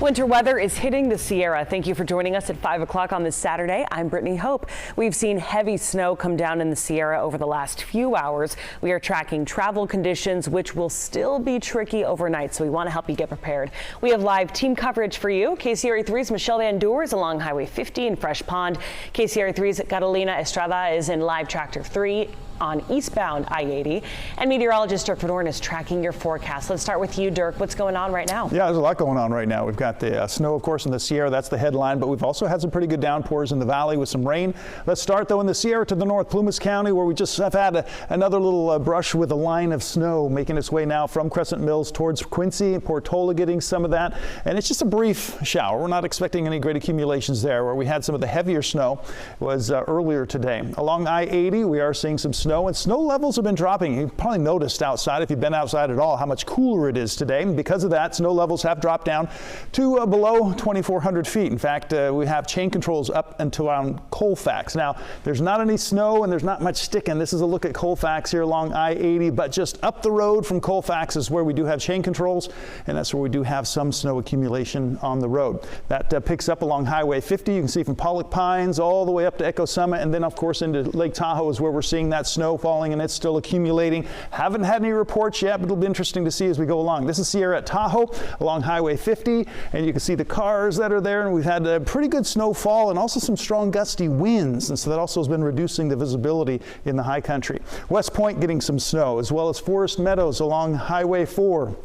Winter weather is hitting the Sierra. Thank you for joining us at 5 o'clock on this Saturday. I'm Brittany Hope. We've seen heavy snow come down in the Sierra over the last few hours. We are tracking travel conditions, which will still be tricky overnight, so we want to help you get prepared. We have live team coverage for you. KCRA 3's Michelle Van Doer is along Highway 50 in Fresh Pond. KCRA 3's Carolina Estrada is in live Tractor 3 on eastbound I-80. And meteorologist Dirk Van Orn is tracking your forecast. Let's start with you, Dirk. What's going on right now? Yeah, there's a lot going on right now. We've got the snow, of course, in the Sierra. That's the headline, but we've also had some pretty good downpours in the valley with some rain. Let's start, though, in the Sierra to the north, Plumas County, where we just have had another little brush with a line of snow making its way now from Crescent Mills towards Quincy and Portola, getting some of that. And it's just a brief shower. We're not expecting any great accumulations there. Where we had some of the heavier snow was earlier today. Along I-80, we are seeing some snow, and snow levels have been dropping. You've probably noticed outside, if you've been outside at all, how much cooler it is today. And because of that, snow levels have dropped down to below 2,400 feet. In fact, we have chain controls up until around Colfax. Now, there's not any snow and there's not much sticking. This is a look at Colfax here along I-80, but just up the road from Colfax is where we do have chain controls, and that's where we do have some snow accumulation on the road. That picks up along Highway 50. You can see from Pollock Pines all the way up to Echo Summit, and then, of course, into Lake Tahoe is where we're seeing that snow falling, and it's still accumulating. Haven't had any reports yet, but it'll be interesting to see as we go along. This is Sierra at Tahoe along Highway 50, and you can see the cars that are there, and we've had a pretty good snowfall and also some strong gusty winds, and so that also has been reducing the visibility in the high country. West Point getting some snow, as well as Forest Meadows along Highway 4.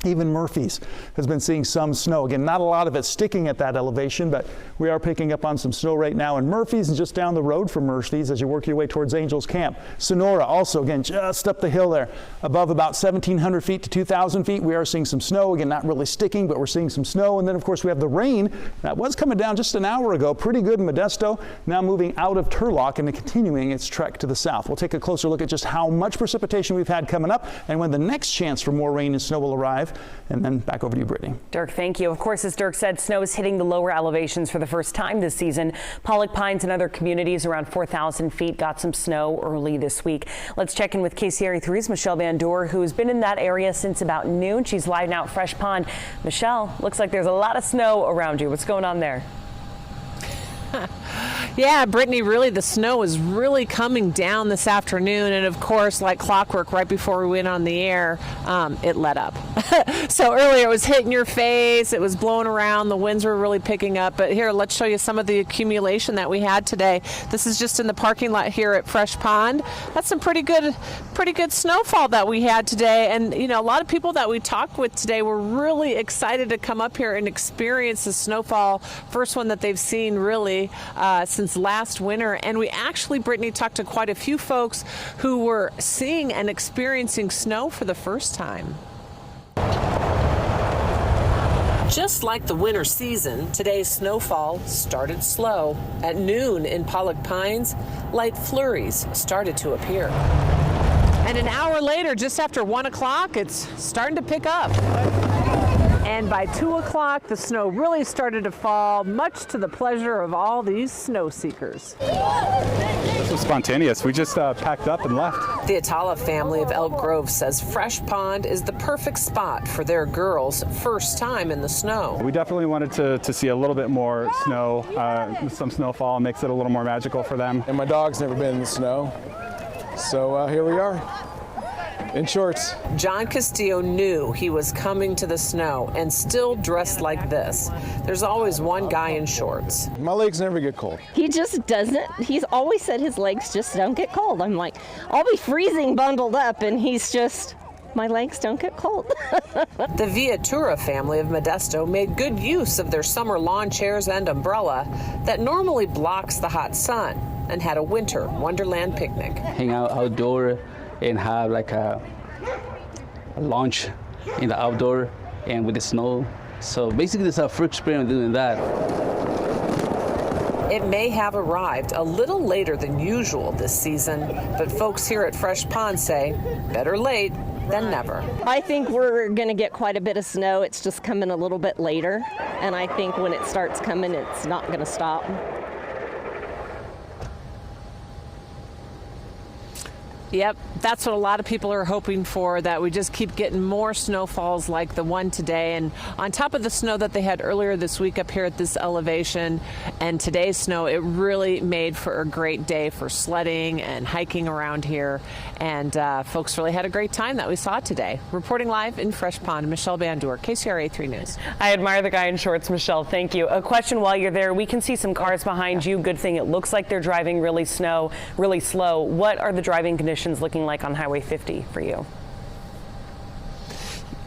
Even Murphy's has been seeing some snow. Again, not a lot of it sticking at that elevation, but we are picking up on some snow right now in Murphy's and just down the road from Murphy's as you work your way towards Angels Camp. Sonora also, again, just up the hill there, above about 1,700 feet to 2,000 feet. We are seeing some snow. Again, not really sticking, but we're seeing some snow. And then, of course, we have the rain that was coming down just an hour ago. Pretty good in Modesto. Now moving out of Turlock and continuing its trek to the south. We'll take a closer look at just how much precipitation we've had coming up and when the next chance for more rain and snow will arrive. And then back over to you, Brittany. Dirk, thank you. Of course, as Dirk said, snow is hitting the lower elevations for the first time this season. Pollock Pines and other communities around 4,000 feet got some snow early this week. Let's check in with KCRA 3's Michelle Van Doer, who's been in that area since about noon. She's live now at Fresh Pond. Michelle, looks like there's a lot of snow around you. What's going on there? Yeah, Brittany, really the snow is really coming down this afternoon, and of course, like clockwork, right before we went on the air, it let up. So earlier it was hitting your face, it was blowing around, the winds were really picking up, but here, let's show you some of the accumulation that we had today. This is just in the parking lot here at Fresh Pond. That's some pretty good snowfall that we had today, and you know, a lot of people that we talked with today were really excited to come up here and experience the snowfall, first one that they've seen really since last winter. And we actually, Brittany, talked to quite a few folks who were seeing and experiencing snow for the first time. Just like the winter season, today's snowfall started slow. At noon in Pollock Pines, light flurries started to appear. And an hour later, just after 1 o'clock, it's starting to pick up. And by 2 o'clock, the snow really started to fall, much to the pleasure of all these snow seekers. This was spontaneous. We just packed up and left. The Atala family of Elk Grove says Fresh Pond is the perfect spot for their girls' first time in the snow. We definitely wanted to see a little bit more snow, some snowfall makes it a little more magical for them. And my dog's never been in the snow, so here we are. In shorts. John Castillo knew he was coming to the snow and still dressed like this. There's always one guy in shorts. My legs never get cold. He just doesn't. He's always said his legs just don't get cold. I'm like, I'll be freezing bundled up, and he's just, my legs don't get cold. The Viatura family of Modesto made good use of their summer lawn chairs and umbrella that normally blocks the hot sun and had a winter wonderland picnic. Hang out outdoor and have like a lunch in the outdoor and with the snow. So basically this is our first experience doing that. It may have arrived a little later than usual this season, but folks here at Fresh Pond say better late than never. I think we're going to get quite a bit of snow. It's just coming a little bit later, and I think when it starts coming, it's not going to stop. Yep, that's what a lot of people are hoping for, that we just keep getting more snowfalls like the one today. And on top of the snow that they had earlier this week up here at this elevation and today's snow, it really made for a great day for sledding and hiking around here. And folks really had a great time that we saw today. Reporting live in Fresh Pond, Michelle Bandur, KCRA 3 News. I admire the guy in shorts, Michelle. Thank you. A question while you're there. We can see some cars behind you. Good thing it looks like they're driving really slow. What are the driving conditions looking like on Highway 50 for you?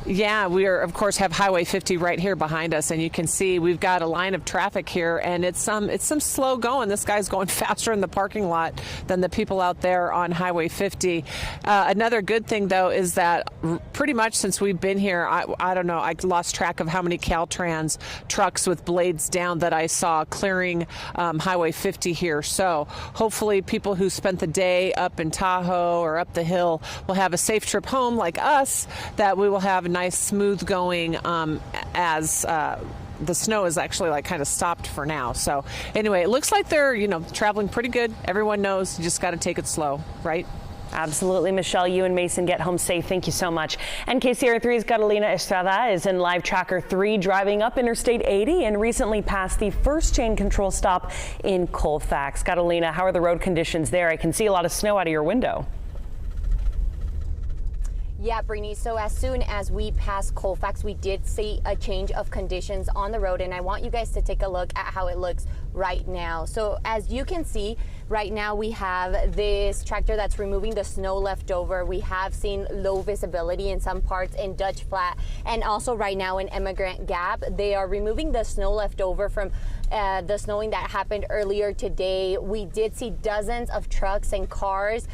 Yeah, we are, of course, have Highway 50 right here behind us, and you can see we've got a line of traffic here, and it's some slow going. This guy's going faster in the parking lot than the people out there on Highway 50. Another good thing, though, is that pretty much since we've been here, I don't know, I lost track of how many Caltrans trucks with blades down that I saw clearing Highway 50 here. So hopefully people who spent the day up in Tahoe or up the hill will have a safe trip home like us, that we will have a nice smooth going as the snow is actually like kind of stopped for now. So anyway, it looks like they're, traveling pretty good. Everyone knows you just got to take it slow, right? Absolutely, Michelle. You and Mason get home safe. Thank you so much. And KCRA3's Carolina Estrada is in Live Tracker 3 driving up Interstate 80 and recently passed the first chain control stop in Colfax. Carolina, how are the road conditions there? I can see a lot of snow out of your window. Yeah, Brittany, so as soon as we passed Colfax, we did see a change of conditions on the road, and I want you guys to take a look at how it looks right now. So as you can see, right now we have this tractor that's removing the snow left over. We have seen low visibility in some parts in Dutch Flat, and also right now in Emigrant Gap. They are removing the snow left over from the snowing that happened earlier today. We did see dozens of trucks and cars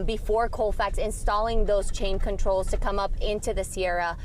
before Colfax installing those chain controls to come up into the Sierra.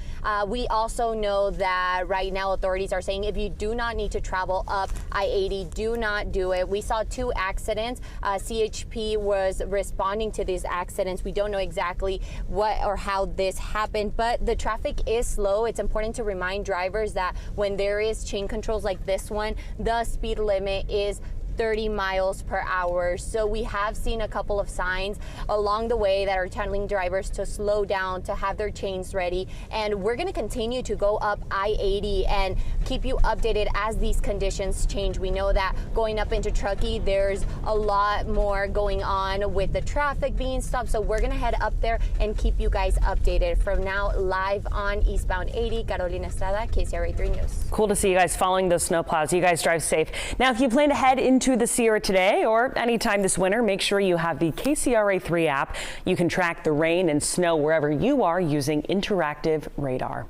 We also know that right now authorities are saying if you do not need to travel up I-80, do not do it. We saw 2 accidents. CHP was responding to these accidents. We don't know exactly what or how this happened, but the traffic is slow. It's important to remind drivers that when there is chain controls like this one, the speed limit is 30 miles per hour. So we have seen a couple of signs along the way that are telling drivers to slow down, to have their chains ready. And we're going to continue to go up I-80 and keep you updated as these conditions change. We know that going up into Truckee, there's a lot more going on with the traffic being stopped. So we're going to head up there and keep you guys updated. From now, live on eastbound 80, Carolina Estrada, KCRA 3 News. Cool to see you guys following those snowplows. You guys drive safe. Now, if you plan to head into the Sierra today or anytime this winter, make sure you have the KCRA 3 app. You can track the rain and snow wherever you are using interactive radar.